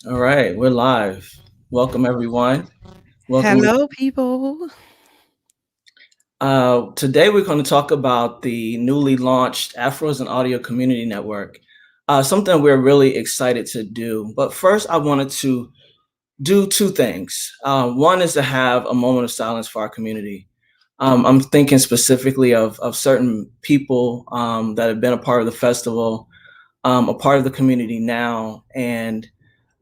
All right, we're live. Welcome, everyone. Welcome. Hello, people. Today, we're going to talk about the newly launched Afros Audio Community Network, something we're really excited to do. But first, I wanted to do two things. One is to have a moment of silence for our community. I'm thinking specifically of certain people that have been a part of the festival, a part of the community now, and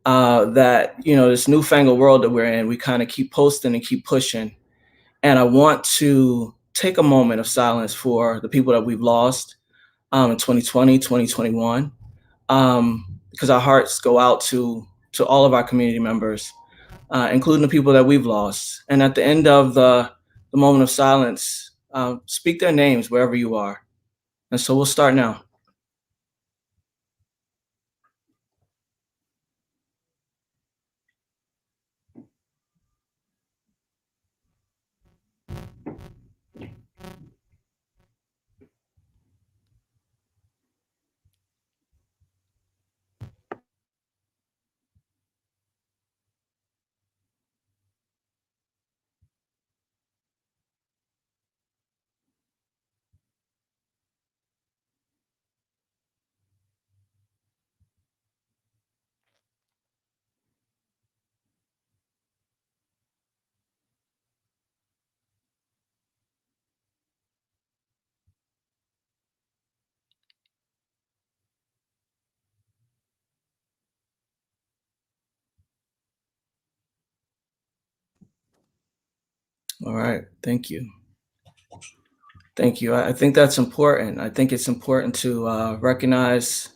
that this newfangled world that we're in, we kind of keep posting and keep pushing. And I want to take a moment of silence for the people that we've lost in 2020, 2021, because our hearts go out to all of our community members, including the people that we've lost. And at the end of the moment of silence, speak their names wherever you are. And so we'll start now. All right. Thank you. Thank you. I think that's important. I think it's important to recognize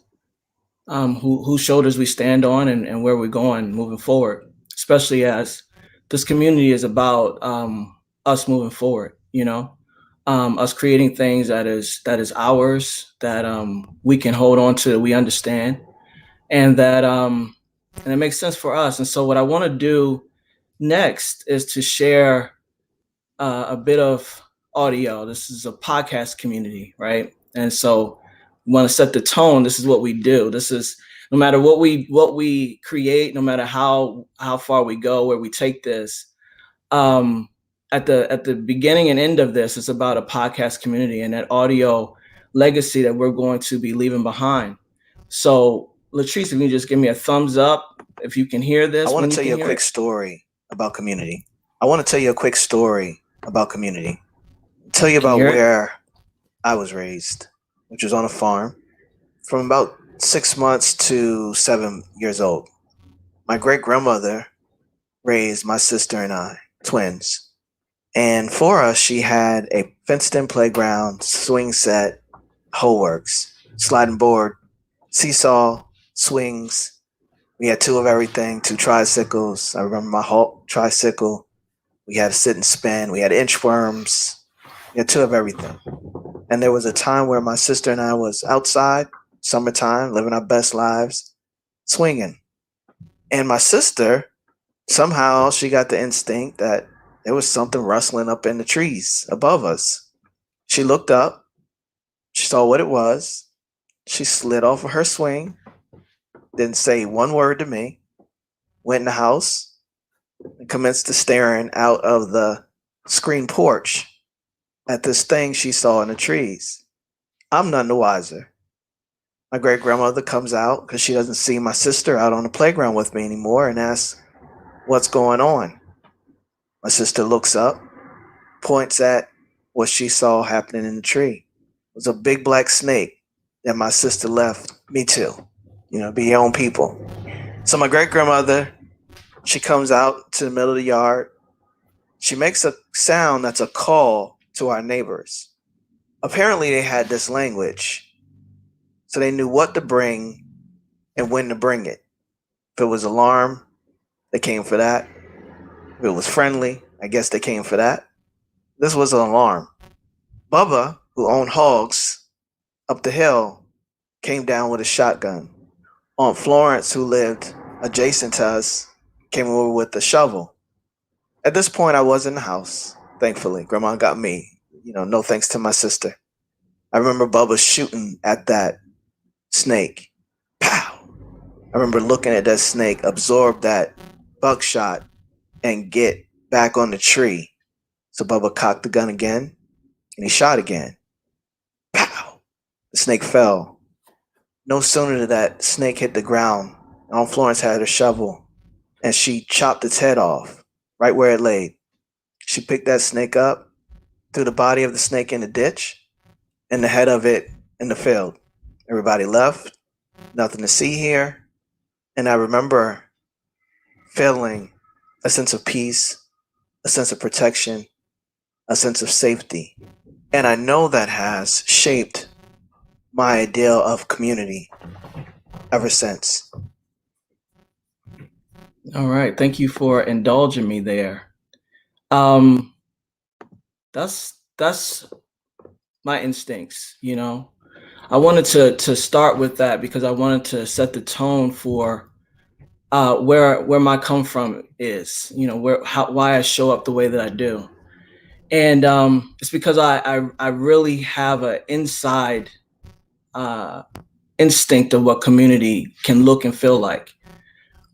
whose shoulders we stand on and where we're going moving forward, especially as this community is about us moving forward, us creating things that is ours, that we can hold on to, that we understand, and that it makes sense for us. And so what I want to do next is to share a bit of audio. This is a podcast community, right? And so we want to set the tone. This is what we do. This is no matter what we create, no matter how far we go, where we take this. Um, at the beginning and end of this, it's about a podcast community and that audio legacy that we're going to be leaving behind. So, Latrice, if you just give me a thumbs up if you can hear I this, want when to you tell can you a hear quick it. story about community. I want to tell you a quick story about community. Tell you Can you about hear it? where I was raised, which was on a farm from about 6 months to 7 years old. My great grandmother raised my sister and I, twins. And for us, she had a fenced in playground, swing set, whole works, sliding board, seesaw, swings. We had two of everything, two tricycles. I remember my Hulk tricycle. We had a sit and spin. We had inchworms. We had two of everything. And there was a time where my sister and I was outside, summertime, living our best lives, swinging. And my sister, somehow she got the instinct that there was something rustling up in the trees above us. She looked up. She saw what it was. She slid off of her swing, didn't say one word to me, went in the house, and commenced to staring out of the screen porch at this thing she saw in the trees. I'm none the wiser. My great grandmother comes out because she doesn't see my sister out on the playground with me anymore and asks, "What's going on?" My sister looks up, points at what she saw happening in the tree. It was a big black snake that my sister left me to, be your own people. So my great grandmother, she comes out to the middle of the yard. She makes a sound that's a call to our neighbors. Apparently, they had this language, so they knew what to bring and when to bring it. If it was alarm, they came for that. If it was friendly, I guess they came for that. This was an alarm. Bubba, who owned hogs up the hill, came down with a shotgun. Aunt Florence, who lived adjacent to us, came over with a shovel. At this point, I was in the house, thankfully. Grandma got me, no thanks to my sister. I remember Bubba shooting at that snake. Pow! I remember looking at that snake absorb that buckshot and get back on the tree. So Bubba cocked the gun again and he shot again. Pow! The snake fell. No sooner did that snake hit the ground, Aunt Florence had her shovel and she chopped its head off right where it lay. She picked that snake up, threw the body of the snake in the ditch, and the head of it in the field. Everybody left, nothing to see here. And I remember feeling a sense of peace, a sense of protection, a sense of safety. And I know that has shaped my ideal of community ever since. All right. Thank you for indulging me there. That's my instincts, you know. I wanted to start with that because I wanted to set the tone for where my come from is, you know, why I show up the way that I do. And it's because I really have an inside instinct of what community can look and feel like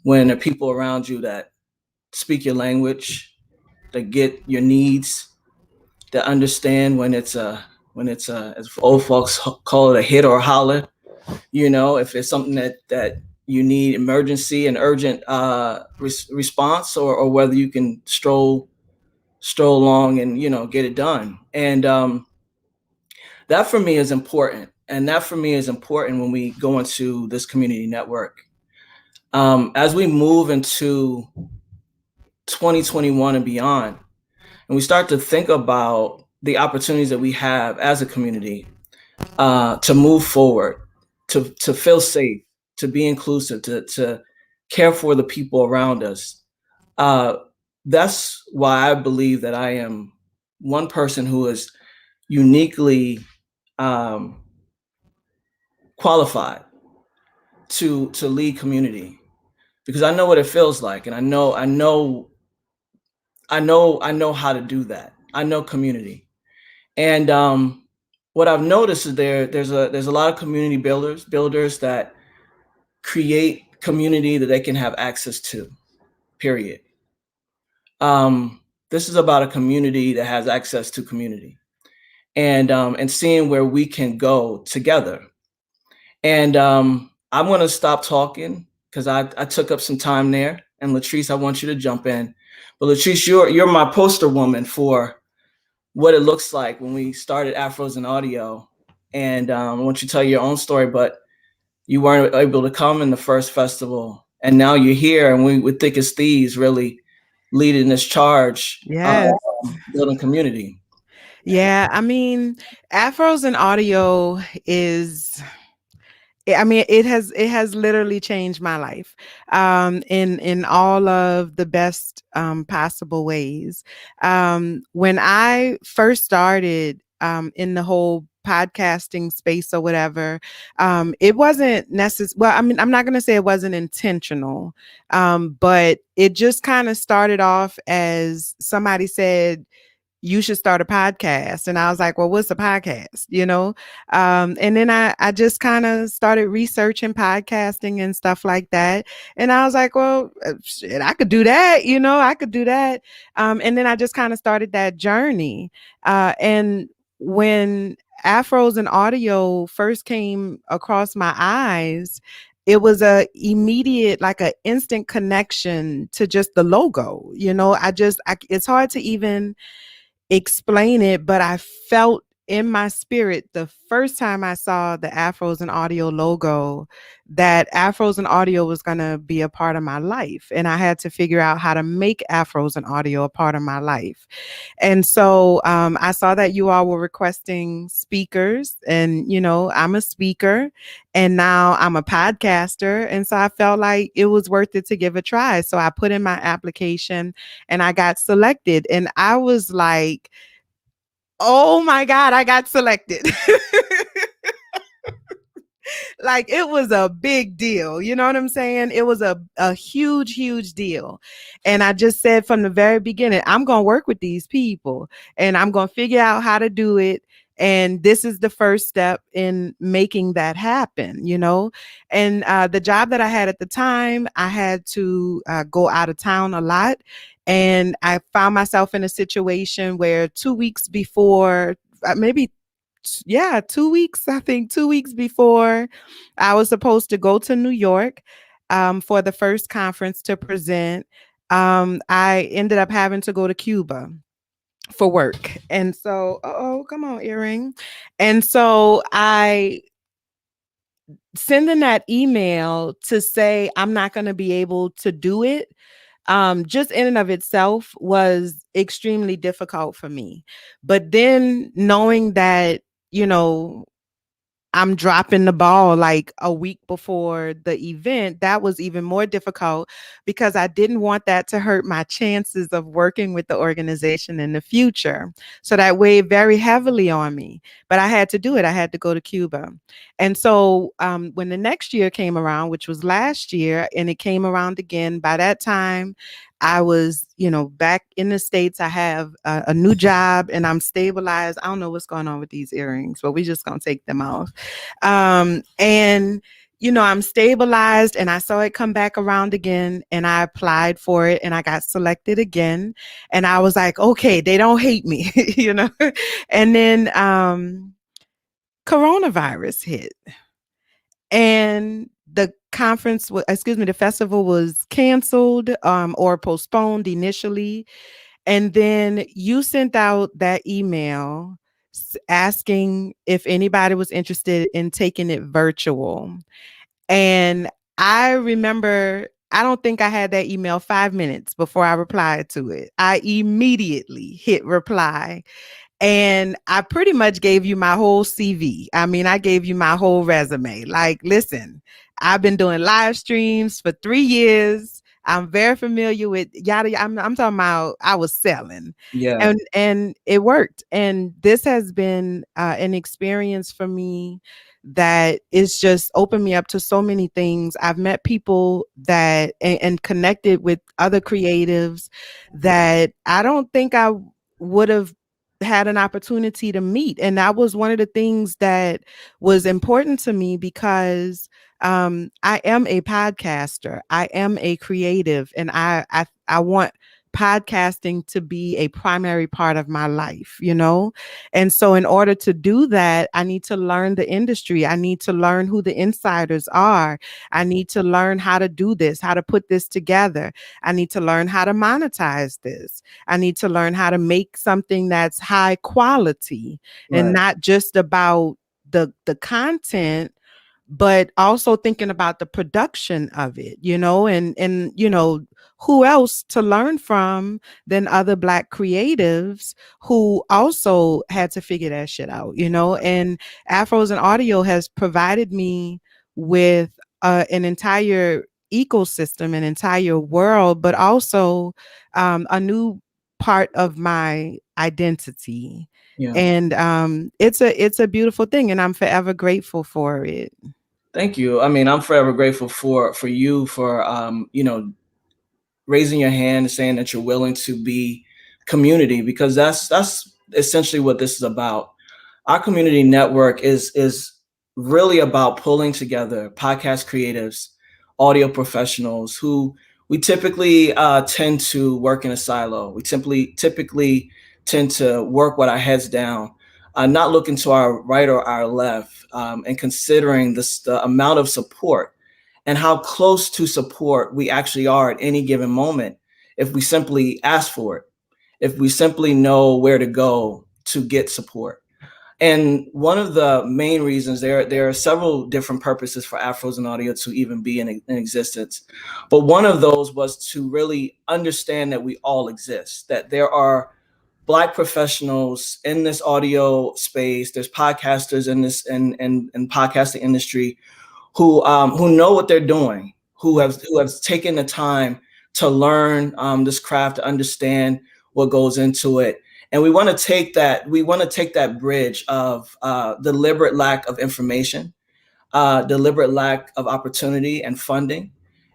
when there are people around you that speak your language, that get your needs, that understand when it's as old folks call it, a hit or a holler. You know, if it's something that you need emergency and urgent response, or whether you can stroll along and, you know, get it done. And that for me is important. And that for me is important when we go into this community network. As we move into 2021 and beyond, and we start to think about the opportunities that we have as a community to move forward, to feel safe, to be inclusive, to care for the people around us. That's why I believe that I am one person who is uniquely qualified to lead community, because I know what it feels like, and I know how to do that. I know community, and what I've noticed is there's a lot of community builders that create community that they can have access to. Period. This is about a community that has access to community, and seeing where we can go together. And I'm going to stop talking because I took up some time there. And Latrice, I want you to jump in. But Latrice, you're my poster woman for what it looks like when we started Afros in Audio. And I want you to tell your own story, but you weren't able to come in the first festival. And now you're here, and we're thick as thieves, really leading this charge, Yes. building community. Yeah, I mean, Afros in Audio is, I mean, it has literally changed my life in all of the best possible ways. When I first started in the whole podcasting space or whatever, it wasn't necessary. Well, I mean, I'm not going to say it wasn't intentional, but it just kind of started off as somebody said, you should start a podcast. And I was like, well, what's a podcast? You know? And then I just kind of started researching podcasting and stuff like that. And I was like, well, shit, I could do that. You know, I could do that. And then I just kind of started that journey. And when Afros and Audio first came across my eyes, it was a immediate, like a instant connection to just the logo. You know, it's hard to even explain it, but I felt in my spirit the first time I saw the Afros and Audio logo that Afros and Audio was going to be a part of my life. And I had to figure out how to make Afros and Audio a part of my life. And so I saw that you all were requesting speakers, and, you know, I'm a speaker and now I'm a podcaster. And so I felt like it was worth it to give a try. So I put in my application and I got selected, and I was like, oh my God, I got selected. Like, it was a big deal. You know what I'm saying? It was a huge, huge deal. And I just said from the very beginning, I'm going to work with these people and I'm going to figure out how to do it. And this is the first step in making that happen, you know? And the job that I had at the time, I had to go out of town a lot. And I found myself in a situation where 2 weeks before, maybe, yeah, 2 weeks, I think 2 weeks before I was supposed to go to New York for the first conference to present, I ended up having to go to Cuba for work. And so, oh, come on, earring. And so I sending that email to say I'm not going to be able to do it, just in and of itself was extremely difficult for me. But then knowing that, you know, I'm dropping the ball like a week before the event, that was even more difficult because I didn't want that to hurt my chances of working with the organization in the future. So that weighed very heavily on me, but I had to do it. I had to go to Cuba. And so when the next year came around, which was last year, and it came around again, by that time, I was, you know, back in the States. I have a new job and I'm stabilized. I don't know what's going on with these earrings, but we're just going to take them off. And, you know, I'm stabilized and I saw it come back around again and I applied for it and I got selected again. And I was like, okay, they don't hate me, you know? And then coronavirus hit. And the the festival was canceled or postponed initially. And then you sent out that email asking if anybody was interested in taking it virtual. And I remember, I don't think I had that email 5 minutes before I replied to it. I immediately hit reply. And I pretty much gave you my whole CV. I mean, I gave you my whole resume. Like, listen, I've been doing live streams for 3 years. I'm very familiar with yada. I'm talking about I was selling, Yeah. and it worked. And this has been an experience for me that is just opened me up to so many things. I've met people that and connected with other creatives that I don't think I would have had an opportunity to meet. And that was one of the things that was important to me because I am a podcaster. I am a creative, and I want podcasting to be a primary part of my life, you know? And so in order to do that, I need to learn the industry. I need to learn who the insiders are. I need to learn how to do this, how to put this together. I need to learn how to monetize this. I need to learn how to make something that's high quality and Right. not just about the content, but also thinking about the production of it, you know, and you know, who else to learn from than other Black creatives who also had to figure that shit out, you know. And Afros and Audio has provided me with an entire ecosystem, an entire world, but also a new part of my identity. Yeah. And it's a beautiful thing, and I'm forever grateful for it. Thank you. I mean, I'm forever grateful for you for you know, raising your hand and saying that you're willing to be community, because that's essentially what this is about. Our community network is really about pulling together podcast creatives, audio professionals who we typically tend to work in a silo. We typically tend to work with our heads down, not looking to our right or our left, and considering the amount of support and how close to support we actually are at any given moment if we simply ask for it, if we simply know where to go to get support. And one of the main reasons, there are several different purposes for Afros and Audio to even be in existence. But one of those was to really understand that we all exist, that there are Black professionals in this audio space, there's podcasters in this and podcasting industry who know what they're doing, who have taken the time to learn this craft, to understand what goes into it. And we want to take that bridge of deliberate lack of information, deliberate lack of opportunity and funding,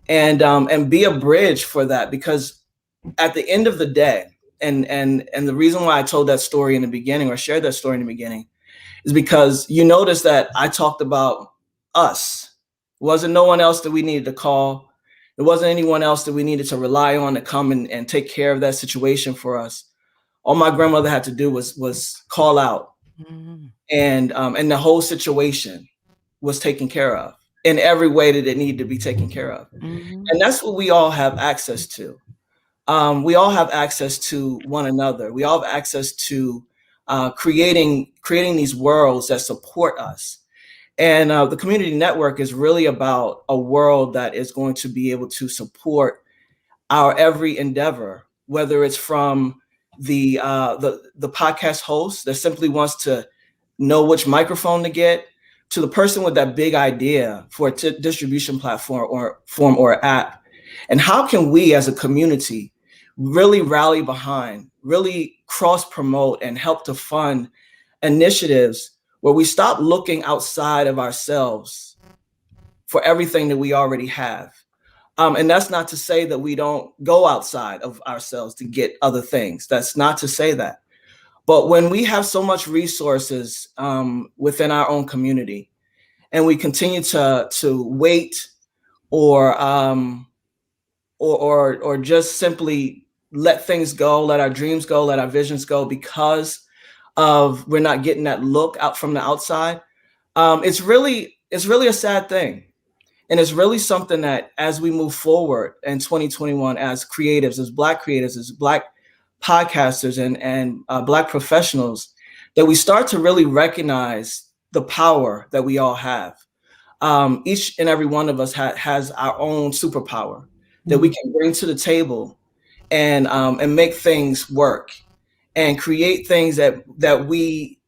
and be a bridge for that. Because at the end of the day, and the reason why I told that story in the beginning, or shared that story in the beginning, is because you notice that I talked about us. It wasn't no one else that we needed to call. It wasn't anyone else that we needed to rely on to come and take care of that situation for us. All my grandmother had to do was call out, and the whole situation was taken care of in every way that it needed to be taken care of. And that's what we all have access to. We all have access to one another. We all have access to creating these worlds that support us. And the community network is really about a world that is going to be able to support our every endeavor, whether it's from the podcast host that simply wants to know which microphone to get, to the person with that big idea for a distribution platform or app. And how can we as a community really rally behind, really cross promote and help to fund initiatives where we stop looking outside of ourselves for everything that we already have. And that's not to say that we don't go outside of ourselves to get other things. That's not to say that. But when we have so much resources within our own community, and we continue to wait or just simply let things go, let our dreams go, let our visions go because of we're not getting that look out from the outside, it's really a sad thing. And it's really something that as we move forward in 2021 as creatives, as Black creatives, as Black podcasters and Black professionals, that we start to really recognize the power that we all have. Each and every one of us has our own superpower that we can bring to the table and make things work and create things that we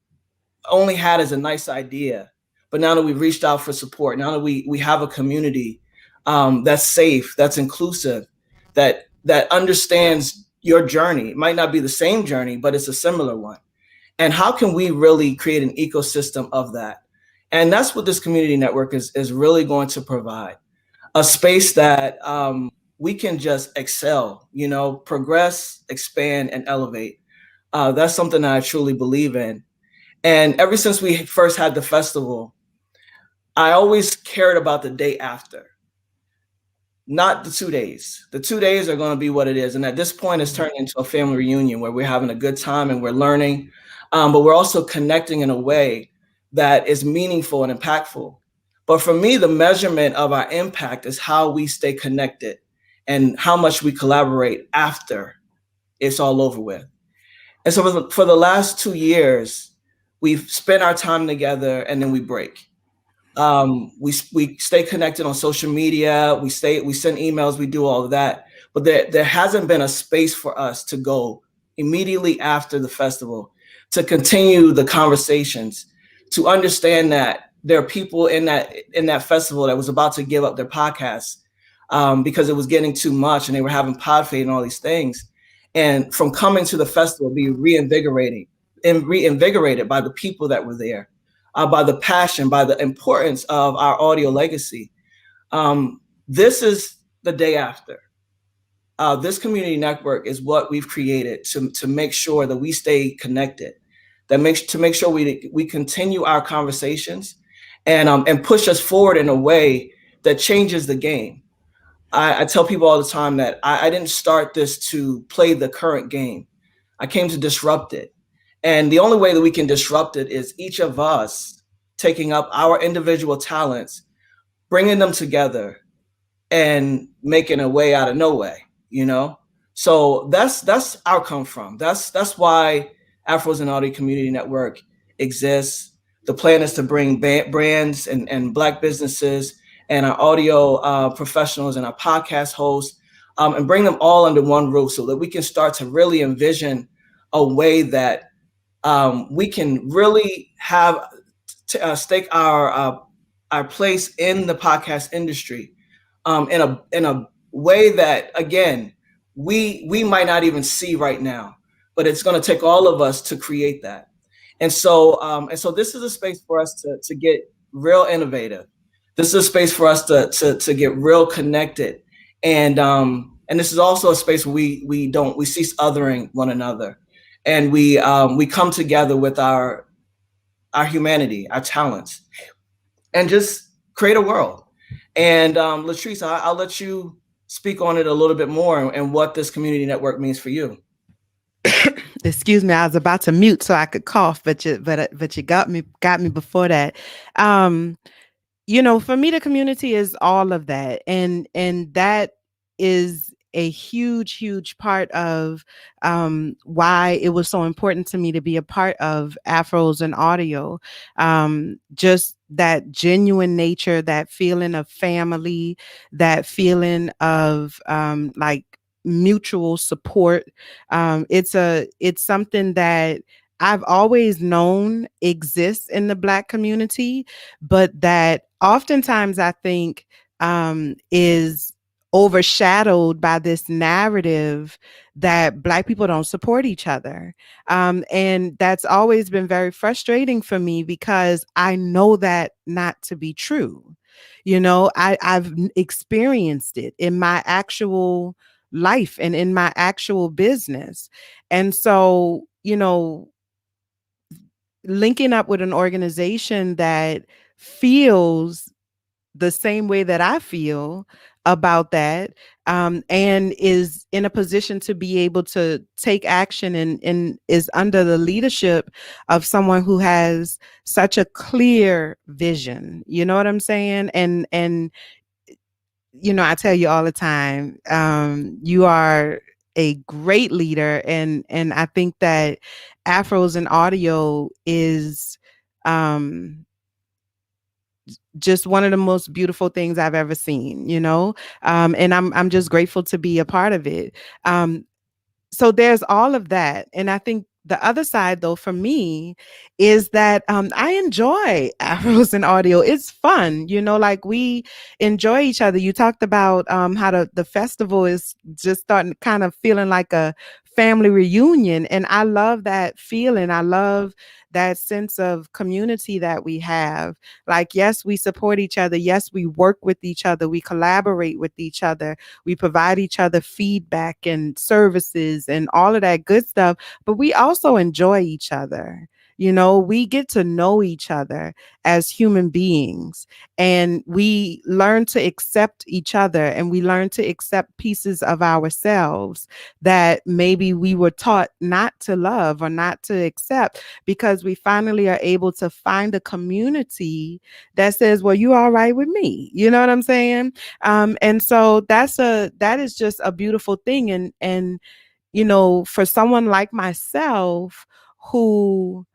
only had as a nice idea. But now that we've reached out for support, now that we have a community that's safe, that's inclusive, that understands your journey. It might not be the same journey, but it's a similar one. And how can we really create an ecosystem of that? And that's what this community network is really going to provide. A space that we can just excel, progress, expand, and elevate. That's something that I truly believe in. And ever since we first had the festival, I always cared about the day after, not the 2 days. The 2 days are going to be what it is. And at this point, it's turning into a family reunion where we're having a good time and we're learning, but we're also connecting in a way that is meaningful and impactful. But for me, the measurement of our impact is how we stay connected and how much we collaborate after it's all over with. And so for the last 2 years, we've spent our time together and then we break. We stay connected on social media. We send emails. We do all of that. But there hasn't been a space for us to go immediately after the festival to continue the conversations, to understand that there are people in that festival that was about to give up their podcasts because it was getting too much and they were having pod fade and all these things. And from coming to the festival, be reinvigorated by the people that were there. By the passion, by the importance of our audio legacy. This is the day after. This community network is what we've created to make sure that we stay connected, to make sure we continue our conversations and push us forward in a way that changes the game. I tell people all the time that I didn't start this to play the current game. I came to disrupt it. And the only way that we can disrupt it is each of us taking up our individual talents, bringing them together and making a way out of no way, So that's our come from. That's why Afros Audio Community Network exists. The plan is to bring brands and Black businesses and our audio professionals and our podcast hosts and bring them all under one roof so that we can start to really envision a way that we can really have stake our place in the podcast industry in a way that, again, we might not even see right now, but it's going to take all of us to create that. And so this is a space for us to get real innovative. This is a space for us to get real connected, and this is also a space where we cease othering one another. And we come together with our our humanity, our talents, and just create a world. And Latrice, I'll let you speak on it a little bit more and what this community network means for you. Excuse me, I was about to mute so I could cough, but you got me before that. For me, the community is all of that, and that is a huge part of why it was so important to me to be a part of Afros and Audio. Just that genuine nature, that feeling of family, that feeling of like mutual support. It's something that I've always known exists in the Black community, but that oftentimes I think is overshadowed by this narrative that Black people don't support each other. And that's always been very frustrating for me because I know that not to be true. I've experienced it in my actual life and in my actual business. And so, linking up with an organization that feels the same way that I feel about that, and is in a position to be able to take action and is under the leadership of someone who has such a clear vision. You know what I'm saying? And I tell you all the time, you are a great leader, and I think that Afros and Audio is just one of the most beautiful things I've ever seen, and I'm just grateful to be a part of it. So there's all of that. And I think the other side, though, for me is that I enjoy Afros and Audio. It's fun, like we enjoy each other. You talked about how the festival is just starting kind of feeling like a family reunion. And I love that feeling. I love that sense of community that we have. Like, yes, we support each other. Yes, we work with each other. We collaborate with each other. We provide each other feedback and services and all of that good stuff. But we also enjoy each other. We get to know each other as human beings, and we learn to accept each other, and we learn to accept pieces of ourselves that maybe we were taught not to love or not to accept, because we finally are able to find a community that says, well, you all right with me. You know what I'm saying? And so that is just a beautiful thing. And for someone like myself who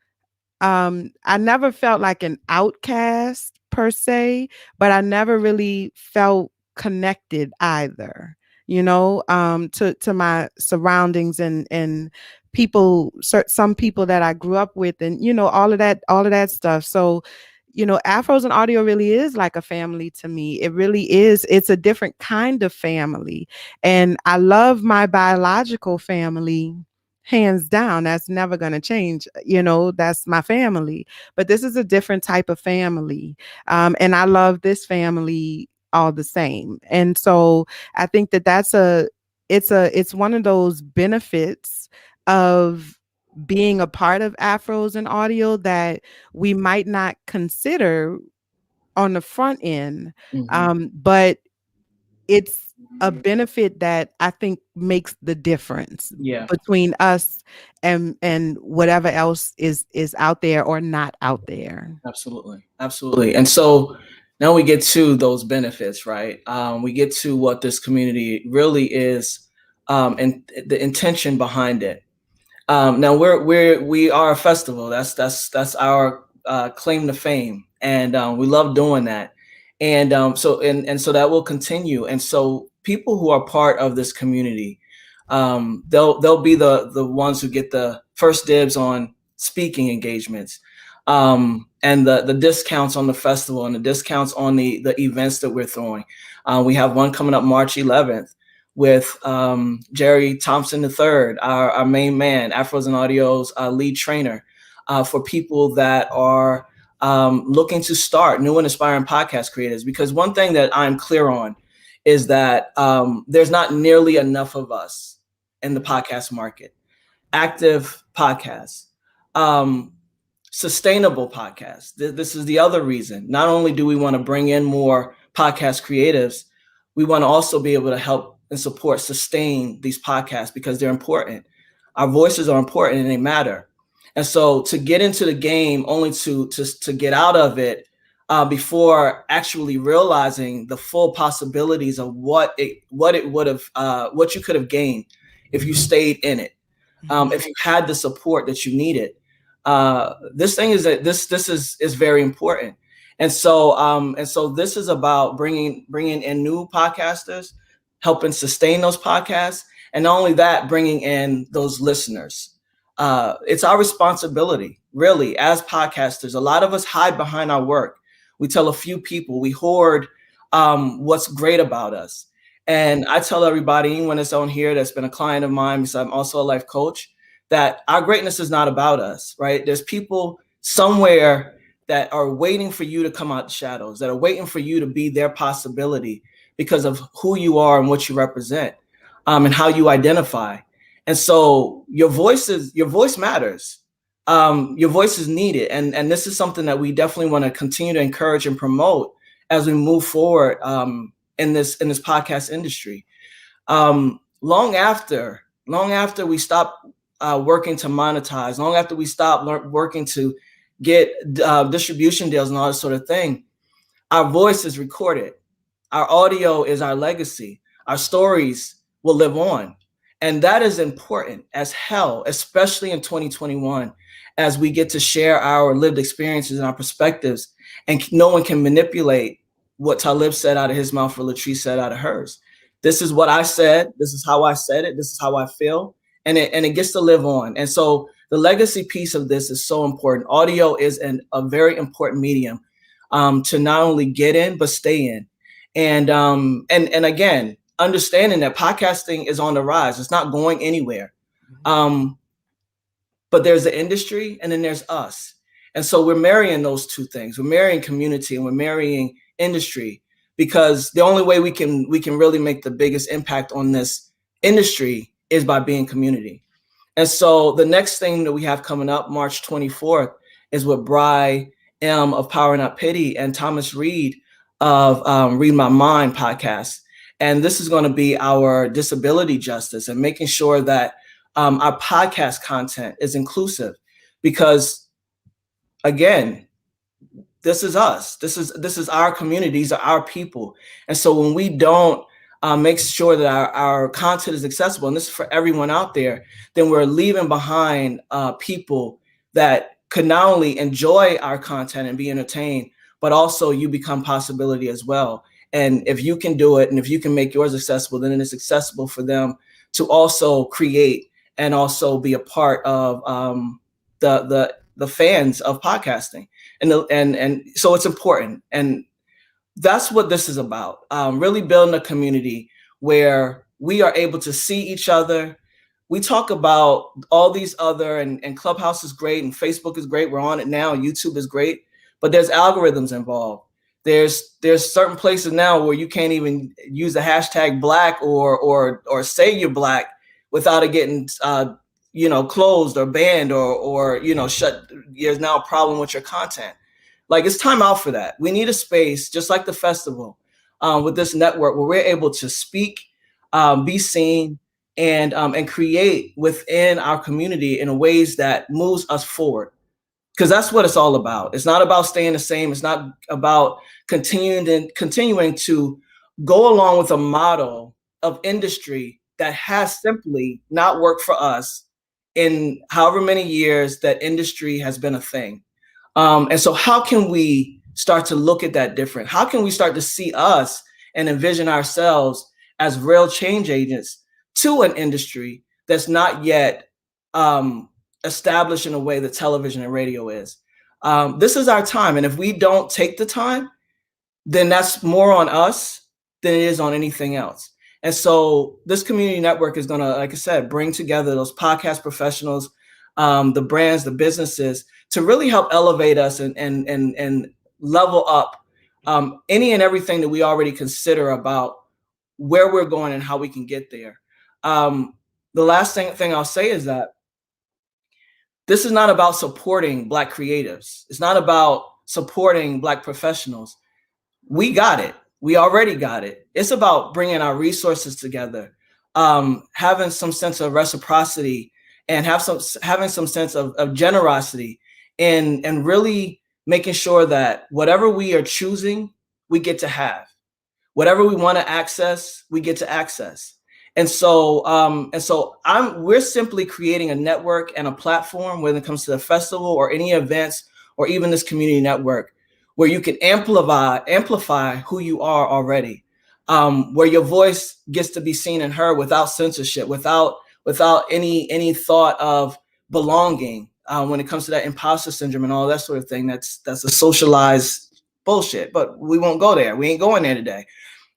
I never felt like an outcast per se, but I never really felt connected either, to my surroundings and people, some people that I grew up with, and, all of that stuff. So, Afros and Audio really is like a family to me. It really is. It's a different kind of family. And I love my biological family. Hands down, that's never going to change. That's my family. But this is a different type of family. And I love this family all the same. And so I think that it's one of those benefits of being a part of Afros and Audio that we might not consider on the front end. But it's a benefit that I think makes the difference between us and whatever else is out there or not out there. Absolutely. And so now we get to those benefits, right? We get to what this community really is, and the intention behind it. Now we are a festival. That's our claim to fame, and we love doing that. And so that will continue. And so people who are part of this community, they'll be the ones who get the first dibs on speaking engagements, and the discounts on the festival and the discounts on the events that we're throwing. We have one coming up March 11th with Jerry Thompson III, our main man, Afros and Audio's lead trainer, for people that are looking to start, new and aspiring podcast creators. Because one thing that I'm clear on is that there's not nearly enough of us in the podcast market, active podcasts. sustainable podcasts. This is the other reason. Not only do we want to bring in more podcast creatives, we want to also be able to help and support, sustain these podcasts because they're important. Our voices are important and they matter. And so to get into the game only to get out of it before actually realizing the full possibilities of what you could have gained if you stayed in it, if you had the support that you needed. This is very important. And so this is about bringing in new podcasters, helping sustain those podcasts, and not only that, bringing in those listeners. It's our responsibility, really, as podcasters. A lot of us hide behind our work. We tell a few people, we hoard what's great about us. And I tell everybody, anyone that's on here that's been a client of mine, because I'm also a life coach, that our greatness is not about us, right? There's people somewhere that are waiting for you to come out the shadows, that are waiting for you to be their possibility because of who you are and what you represent, and how you identify. And so your voice matters. Your voice is needed. And this is something that we definitely want to continue to encourage and promote as we move forward in this podcast industry. Long after we stop working to monetize, long after we stop working to get distribution deals and all that sort of thing, our voice is recorded. Our audio is our legacy. Our stories will live on. And that is important as hell, especially in 2021, as we get to share our lived experiences and our perspectives, and no one can manipulate what Talib said out of his mouth or Latrice said out of hers. This is what I said. This is how I said it. This is how I feel. And it gets to live on. And so the legacy piece of this is so important. Audio is a very important medium to not only get in, but stay in. And again, understanding that podcasting is on the rise. It's not going anywhere. But there's the industry and then there's us. And so we're marrying those two things. We're marrying community and we're marrying industry, because the only way we can really make the biggest impact on this industry is by being community. And so the next thing that we have coming up, March 24th, is with Bry M of Power Not Pity and Thomas Reed of Read My Mind podcast. And this is going to be our disability justice and making sure that our podcast content is inclusive, because again, this is us. This is our community. These are our people. And so when we don't make sure that our content is accessible, and this is for everyone out there, then we're leaving behind people that could not only enjoy our content and be entertained, but also you become possibility as well. And if you can do it, and if you can make yours accessible, then it's accessible for them to also create and also be a part of the fans of podcasting. And so it's important. And that's what this is about. Really building a community where we are able to see each other. We talk about all these other, and Clubhouse is great, and Facebook is great. We're on it now. YouTube is great, but there's algorithms involved. There's certain places now where you can't even use the hashtag Black or say you're Black without it getting closed or banned or shut. There's now a problem with your content. Like, it's time out for that. We need a space, just like the festival, with this network, where we're able to speak, be seen, and create within our community in ways that moves us forward. Because that's what it's all about. It's not about staying the same. It's not about continuing to go along with a model of industry that has simply not worked for us in however many years that industry has been a thing. And so how can we start to look at that different? How can we start to see us and envision ourselves as real change agents to an industry that's not yet established in a way that television and radio is? This is our time. And if we don't take the time, then that's more on us than it is on anything else. And so this community network is going to, like I said, bring together those podcast professionals, the brands, the businesses, to really help elevate us and level up any and everything that we already consider about where we're going and how we can get there. The last thing I'll say is that this is not about supporting Black creatives. It's not about supporting Black professionals. We got it. We already got it. It's about bringing our resources together, having some sense of reciprocity, and having some sense of generosity, and really making sure that whatever we are choosing, we get to have. Whatever we want to access, we get to access. And so we're simply creating a network and a platform when it comes to the festival or any events or even this community network, where you can amplify who you are already, where your voice gets to be seen and heard without censorship, without any thought of belonging, when it comes to that imposter syndrome and all that sort of thing. That's a socialized bullshit, but we won't go there. We ain't going there today.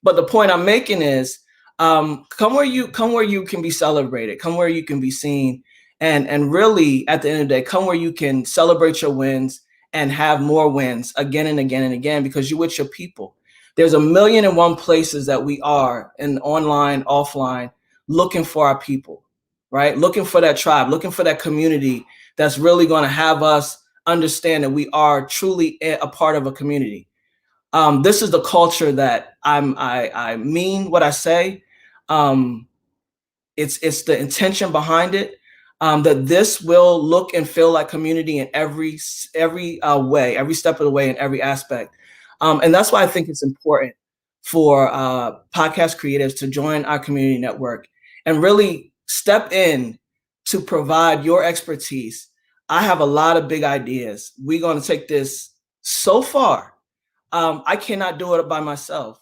But the point I'm making is, come where you can be celebrated, come where you can be seen, and really at the end of the day, come where you can celebrate your wins and have more wins again and again and again, because you're with your people. There's 1,000,001 places that we are in online, offline, looking for our people, right? Looking for that tribe, looking for that community that's really going to have us understand that we are truly a part of a community. This is the culture that I mean what I say. It's the intention behind it, that this will look and feel like community in every way, every step of the way, in every aspect. And that's why I think it's important for podcast creatives to join our community network and really step in to provide your expertise. I have a lot of big ideas. We're going to take this so far. I cannot do it by myself.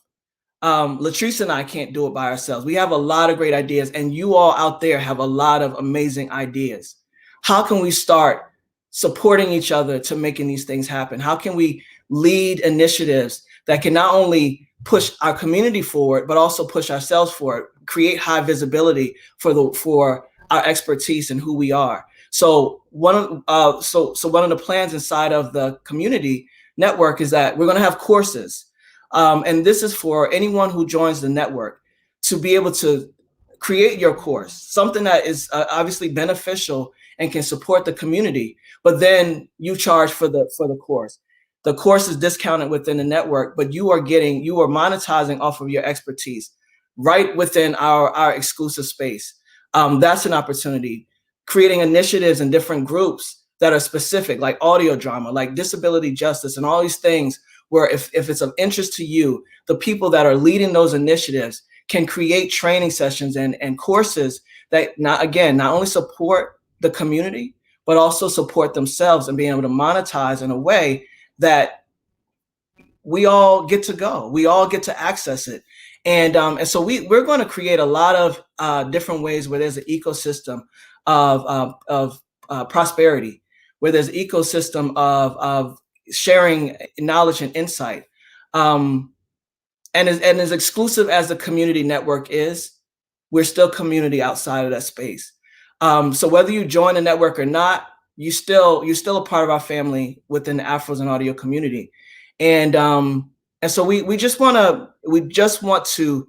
Latrice and I can't do it by ourselves. We have a lot of great ideas, and you all out there have a lot of amazing ideas. How can we start supporting each other to making these things happen? How can we lead initiatives that can not only push our community forward, but also push ourselves forward, create high visibility for our expertise and who we are? So one of the plans inside of the community network is that we're going to have courses. And this is for anyone who joins the network to be able to create your course, something that is obviously beneficial and can support the community, but then you charge for the course. The course is discounted within the network, but you are monetizing off of your expertise right within our exclusive space. That's an opportunity. Creating initiatives in different groups that are specific, like audio drama, like disability justice, and all these things, where if it's of interest to you, the people that are leading those initiatives can create training sessions and courses that not only support the community, but also support themselves and being able to monetize in a way that we all get to go. We all get to access it. And so we're going to create a lot of different ways where there's an ecosystem of prosperity, where there's an ecosystem of sharing knowledge and insight. And as exclusive as the community network is, we're still community outside of that space. So whether you join the network or not, you're still a part of our family within the Afros and Audio community. And so we just want to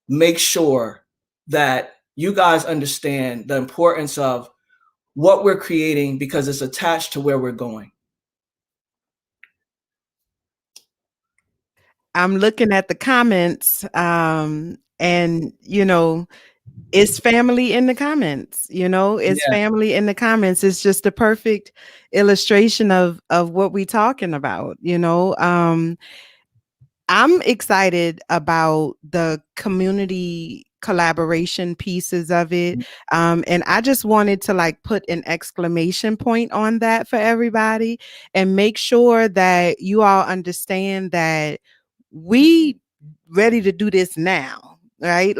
make sure that you guys understand the importance of what we're creating, because it's attached to where we're going. I'm looking at the comments, and it's family in the comments. It's family in the comments. It's just a perfect illustration of what we're talking about. I'm excited about the community collaboration pieces of it. And I just wanted to put an exclamation point on that for everybody and make sure that you all understand that we ready to do this now, right?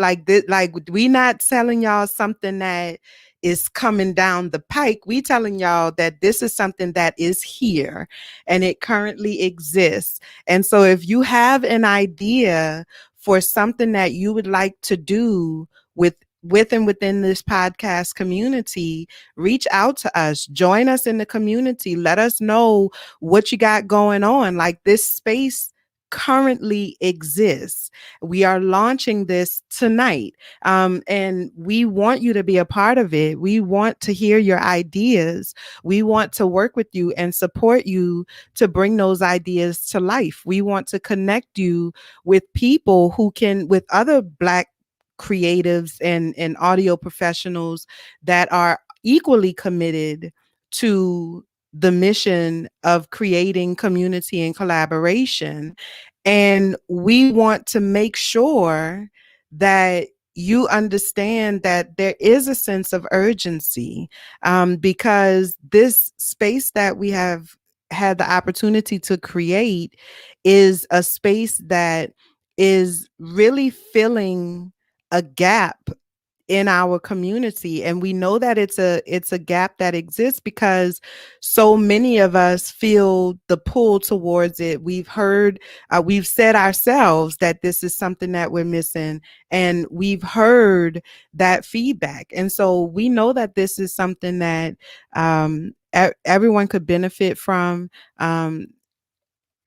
We not telling y'all something that is coming down the pike. We telling y'all that this is something that is here and it currently exists. And so if you have an idea for something that you would like to do within this podcast community, reach out to us, join us in the community, let us know what you got going on. This space currently exists. We are launching this tonight, and we want you to be a part of it. We want to hear your ideas. We want to work with you and support you to bring those ideas to life. We want to connect you with people who can, with other Black creatives and audio professionals that are equally committed to the mission of creating community and collaboration. And we want to make sure that you understand that there is a sense of urgency, because this space that we have had the opportunity to create is a space that is really filling a gap in our community. And we know that it's a gap that exists because so many of us feel the pull towards it. We've heard, we've said ourselves that this is something that we're missing, and we've heard that feedback. And so we know that this is something that everyone could benefit from. And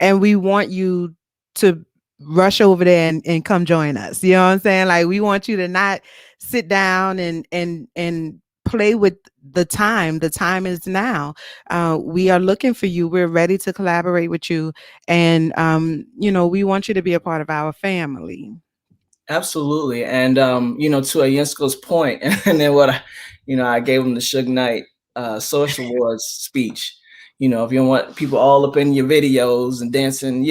we want you to rush over there and come join us. You know what I'm saying? Like, we want you to not sit down and play with the time. The time is now. We are looking for you. We're ready to collaborate with you. And, we want you to be a part of our family. Absolutely. And, to Ayensko's point, and then I gave him the Suge Knight Social Awards speech. If you don't want people all up in your videos and dancing,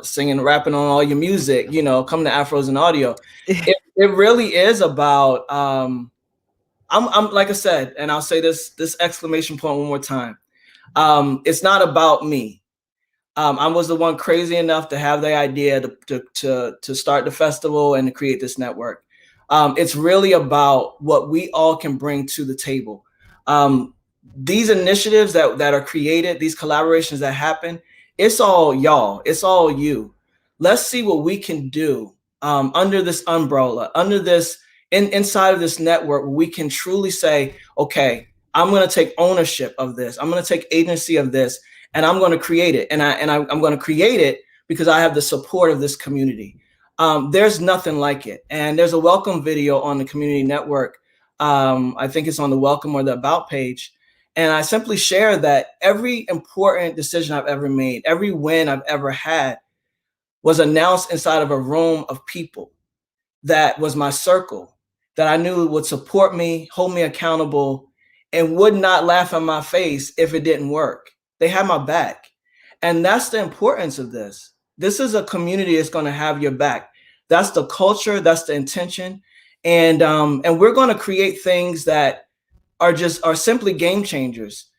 singing, rapping on all your music, come to Afros and Audio. It really is about, I'm like I said, and I'll say this exclamation point one more time. It's not about me. I was the one crazy enough to have the idea to start the festival and to create this network. It's really about what we all can bring to the table. These initiatives that are created, these collaborations that happen, it's all y'all, it's all you. Let's see what we can do under this umbrella, under this, inside of this network, where we can truly say, okay, I'm going to take ownership of this. I'm going to take agency of this, and I'm going to create it. And I'm going to create it because I have the support of this community. There's nothing like it. And there's a welcome video on the community network. I think it's on the welcome or the about page. And I simply share that every important decision I've ever made, every win I've ever had, was announced inside of a room of people that was my circle, that I knew would support me, hold me accountable, and would not laugh in my face if it didn't work. They had my back. And that's the importance of this. This is a community that's going to have your back. That's the culture, that's the intention. And we're going to create things that are simply game changers,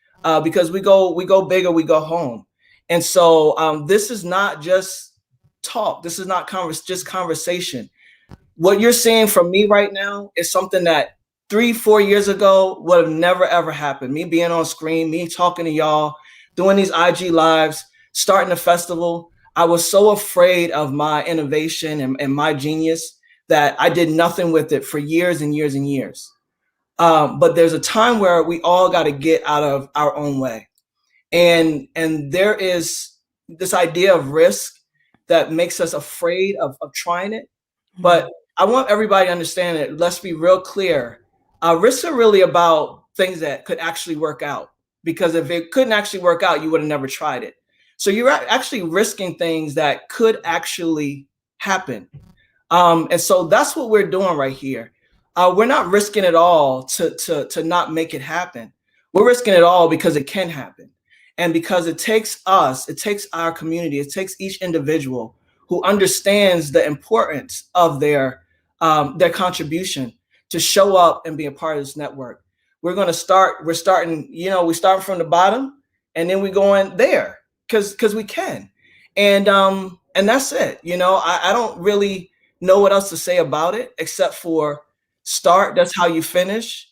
because we go big or we go home. And so this is not just talk. This is not just conversation. What you're seeing from me right now is something that 3-4 years ago would have never, ever happened. Me being on screen, me talking to y'all, doing these IG lives, starting a festival. I was so afraid of my innovation and my genius that I did nothing with it for years and years and years. But there's a time where we all got to get out of our own way. And there is this idea of risk that makes us afraid of trying it. But I want everybody to understand that, let's be real clear. Risks are really about things that could actually work out. Because if it couldn't actually work out, you would have never tried it. So you're actually risking things that could actually happen. And so that's what we're doing right here. We're not risking it all to not make it happen. We're risking it all because it can happen. And because it takes us, it takes our community, it takes each individual who understands the importance of their contribution to show up and be a part of this network. We're starting from the bottom, and then we're going there because we can. And that's it. I don't really know what else to say about it except for start. That's how you finish.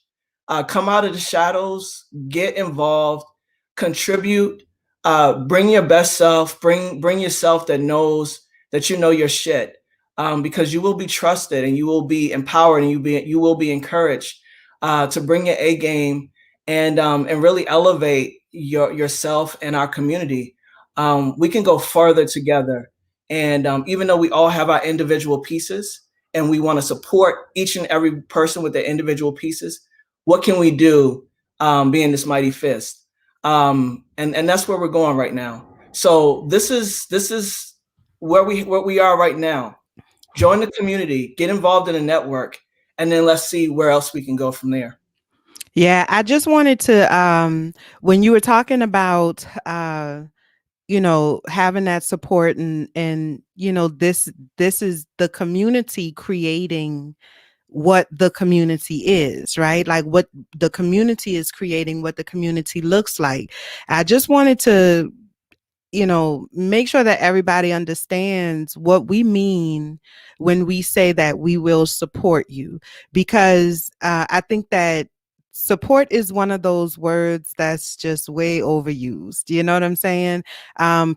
Come out of the shadows, get involved, contribute, bring your best self, bring yourself that knows that you know your shit, because you will be trusted and you will be empowered and you will be encouraged to bring your A game and really elevate yourself and our community. We can go further together And even though we all have our individual pieces and we want to support each and every person with their individual pieces, what can we do being this mighty fist? And that's where we're going right now. So this is where we are right now. Join the community, get involved in a network, and then let's see where else we can go from there. Yeah, I just wanted to when you were talking about having that support and this is the community creating what the community is, right? Like what the community is creating, what the community looks like. I just wanted to make sure that everybody understands what we mean when we say that we will support you, because I think that support is one of those words that's just way overused. You know what I'm saying?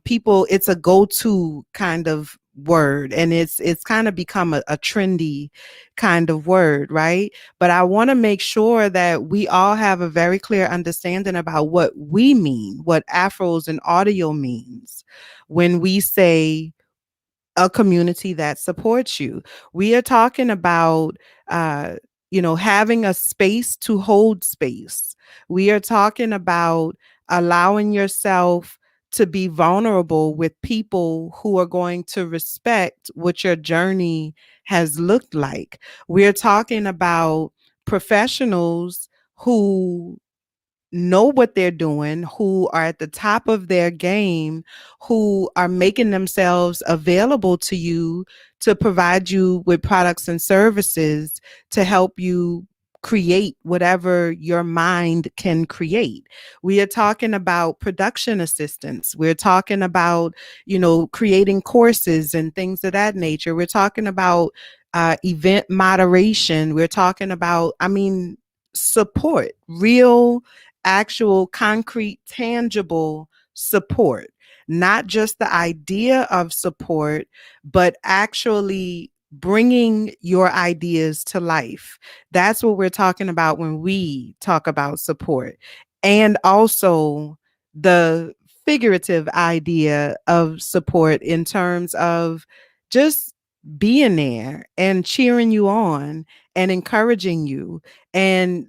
People, it's a go-to kind of word, and it's kind of become a trendy kind of word, right? But I want to make sure that we all have a very clear understanding about what we mean, what Afros and audio means when we say a community that supports you. We are talking about having a space to hold space. We are talking about allowing yourself to be vulnerable with people who are going to respect what your journey has looked like. We're talking about professionals who know what they're doing, who are at the top of their game, who are making themselves available to you to provide you with products and services to help you create whatever your mind can create. We are talking about production assistants. We're talking about, creating courses and things of that nature. We're talking about event moderation. We're talking about, support, real, actual, concrete, tangible support, not just the idea of support, but actually bringing your ideas to life. That's what we're talking about when we talk about support. And also the figurative idea of support in terms of just being there and cheering you on and encouraging you and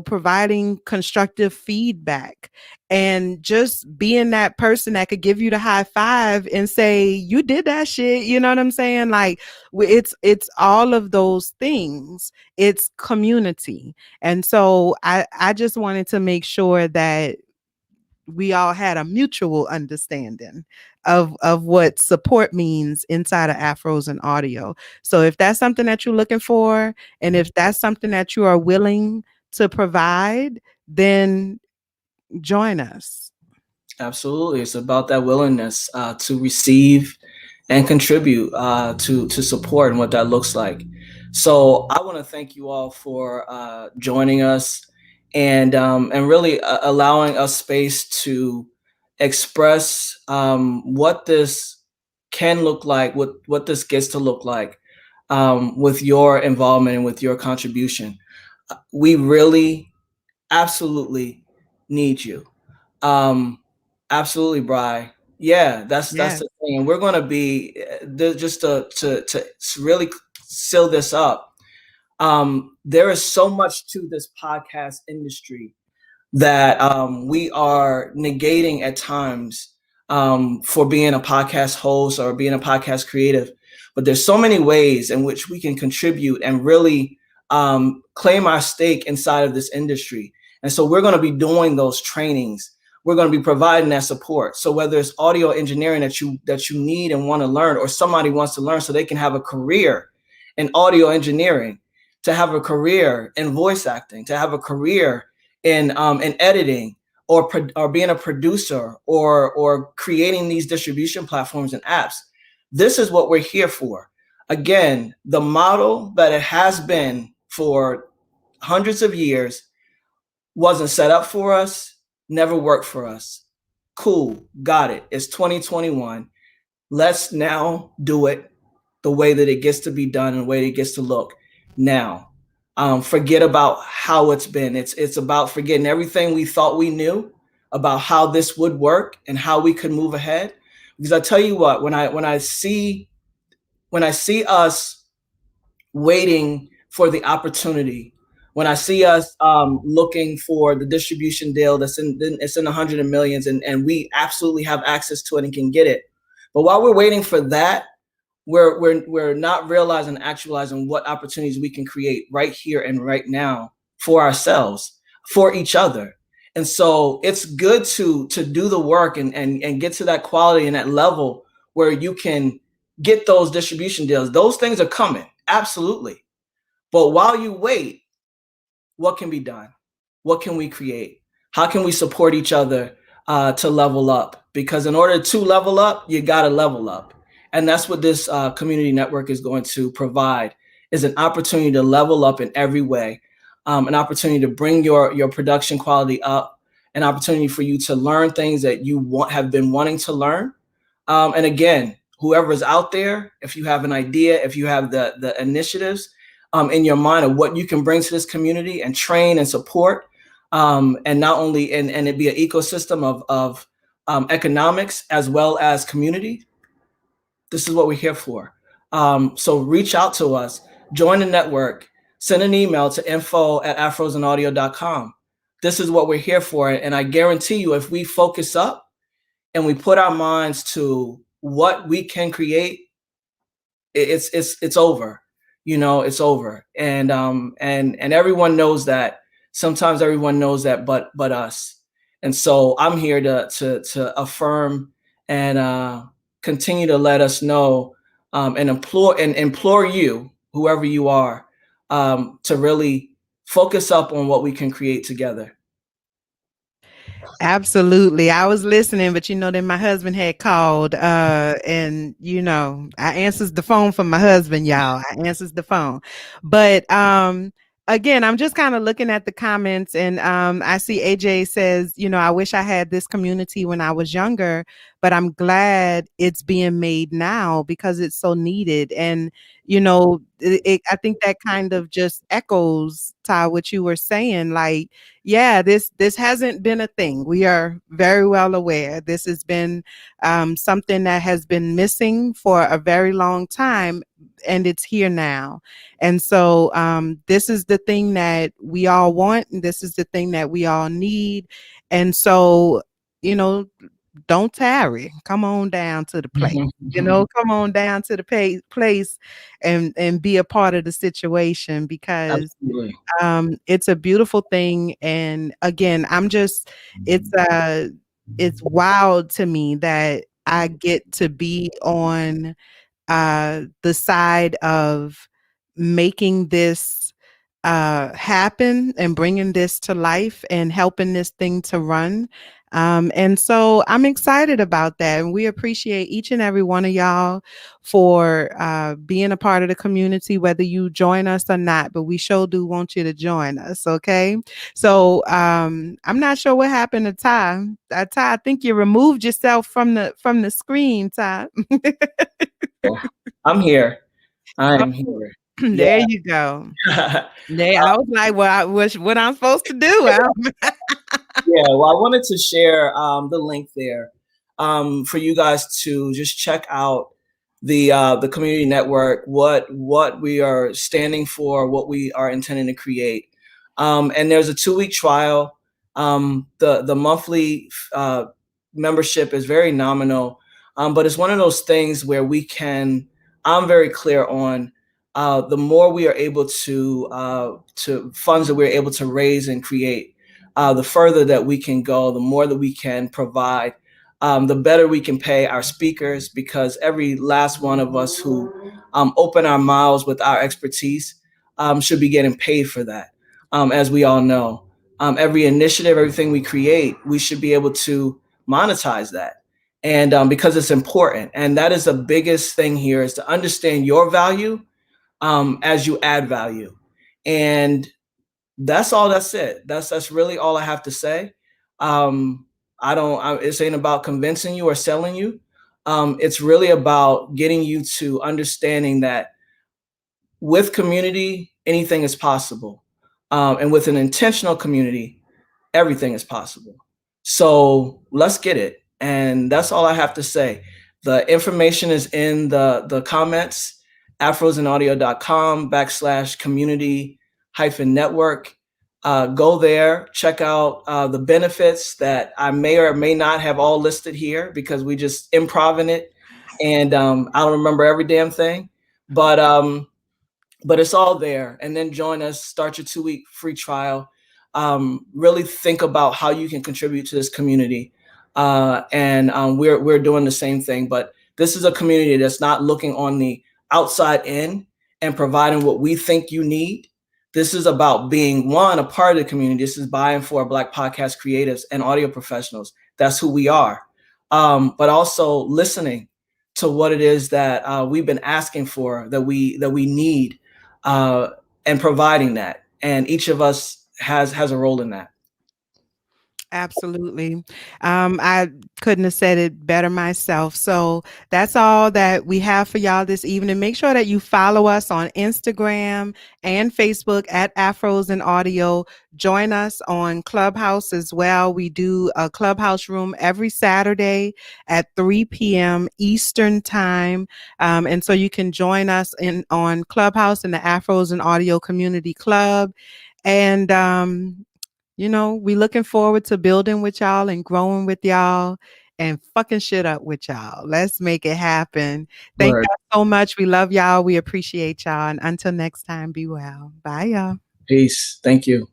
providing constructive feedback and just being that person that could give you the high five and say you did that shit. You know what I'm saying? Like it's all of those things. It's community. And so I just wanted to make sure that we all had a mutual understanding of what support means inside of Afros and audio. So if that's something that you're looking for, and if that's something that you are willing to provide, then join us. Absolutely. It's about that willingness to receive and contribute to support and what that looks like. So I want to thank you all for joining us and really allowing us space to express what this can look like, what this gets to look like with your involvement and with your contribution. We really absolutely need you. Absolutely, Bri. Yeah, that's Yes. the thing. And we're going to be just to really seal this up. There is so much to this podcast industry that we are negating at times for being a podcast host or being a podcast creative. But there's so many ways in which we can contribute and really claim our stake inside of this industry. And so we're going to be doing those trainings. We're going to be providing that support. So whether it's audio engineering that you need and want to learn, or somebody wants to learn so they can have a career in audio engineering, to have a career in voice acting, to have a career in editing, or being a producer, or creating these distribution platforms and apps. This is what we're here for. Again, the model that it has been for hundreds of years wasn't set up for us, never worked for us. Cool, got it. It's 2021. Let's now do it the way that it gets to be done and the way it gets to look now. Forget about how it's been. It's about forgetting everything we thought we knew about how this would work and how we could move ahead. Because I tell you what, when I see us waiting for the opportunity, when I see us looking for the distribution deal it's in the hundreds of millions, and we absolutely have access to it and can get it. But while we're waiting for that, we're not realizing, actualizing what opportunities we can create right here and right now for ourselves, for each other. And so it's good to do the work and get to that quality and that level where you can get those distribution deals. Those things are coming, absolutely. But while you wait, what can be done? What can we create? How can we support each other to level up? Because in order to level up, you got to level up. And that's what this community network is going to provide, is an opportunity to level up in every way, an opportunity to bring your production quality up, an opportunity for you to learn things that you have been wanting to learn. And again, whoever's out there, if you have an idea, if you have the initiatives in your mind of what you can bring to this community and train and support, and not only and it be an ecosystem of economics as well as community, this is what we're here for. So reach out to us, join the network, send an email to info@afrosandaudio.com. This is what we're here for. And I guarantee you, if we focus up and we put our minds to what we can create, it's over. It's over. And everyone knows that. Sometimes everyone knows that, but us. And so I'm here to affirm and continue to let us know and implore you, whoever you are, to really focus up on what we can create together. Absolutely. I was listening, but then my husband had called, and I answers the phone for my husband, y'all. I answers the phone. But again, I'm just kind of looking at the comments, and I see AJ says, I wish I had this community when I was younger, but I'm glad it's being made now because it's so needed. And I think that kind of just echoes, Ty, what you were saying. Like, yeah, this hasn't been a thing. We are very well aware. This has been something that has been missing for a very long time, and it's here now. And so this is the thing that we all want, and this is the thing that we all need. And so, don't tarry. Come on down to the place. Come on down to the place and be a part of the situation, because it's a beautiful thing. And again, it's wild to me that I get to be on the side of making this happen and bringing this to life and helping this thing to run. And so I'm excited about that. And we appreciate each and every one of y'all for being a part of the community, whether you join us or not, but we sure do want you to join us. Okay. So I'm not sure what happened to Ty. Ty, I think you removed yourself from the screen, Ty. I'm here. I am here. There you go. I was like, well, what I'm supposed to do? Yeah, well, I wanted to share the link there for you guys to just check out the community network, what we are standing for, what we are intending to create. And there's a 2-week trial. The monthly membership is very nominal, but it's one of those things where I'm very clear on the more we are able to funds that we're able to raise and create, the further that we can go, the more that we can provide, the better we can pay our speakers, because every last one of us who open our mouths with our expertise should be getting paid for that. As we all know, every initiative, everything we create, we should be able to monetize that. And because it's important. And that is the biggest thing here, is to understand your value as you add value. And that's all. That's it. That's really all I have to say. This ain't about convincing you or selling you. It's really about getting you to understanding that with community, anything is possible. And with an intentional community, everything is possible. So let's get it. And that's all I have to say. The information is in the comments, afrosandaudio.com/community-network. Go there, check out the benefits that I may or may not have all listed here because we just improv in it. And I don't remember every damn thing, but it's all there. And then join us, start your 2-week free trial. Really think about how you can contribute to this community. And we're doing the same thing, but this is a community that's not looking on the outside in and providing what we think you need. This is about being, one, a part of the community. This is buying for Black podcast creatives and audio professionals. That's who we are. But also listening to what it is that we've been asking for, that we need, and providing that. And each of us has a role in that. Absolutely. I couldn't have said it better myself. So that's all that we have for y'all this evening. Make sure that you follow us on Instagram and Facebook at Afros and Audio. Join us on Clubhouse as well. We do a Clubhouse room every Saturday at 3 p.m. Eastern time. And so you can join us on Clubhouse in the Afros and Audio Community Club. And we looking forward to building with y'all and growing with y'all and fucking shit up with y'all. Let's make it happen. Thank y'all so much. We love y'all. We appreciate y'all. And until next time, be well. Bye, y'all. Peace. Thank you.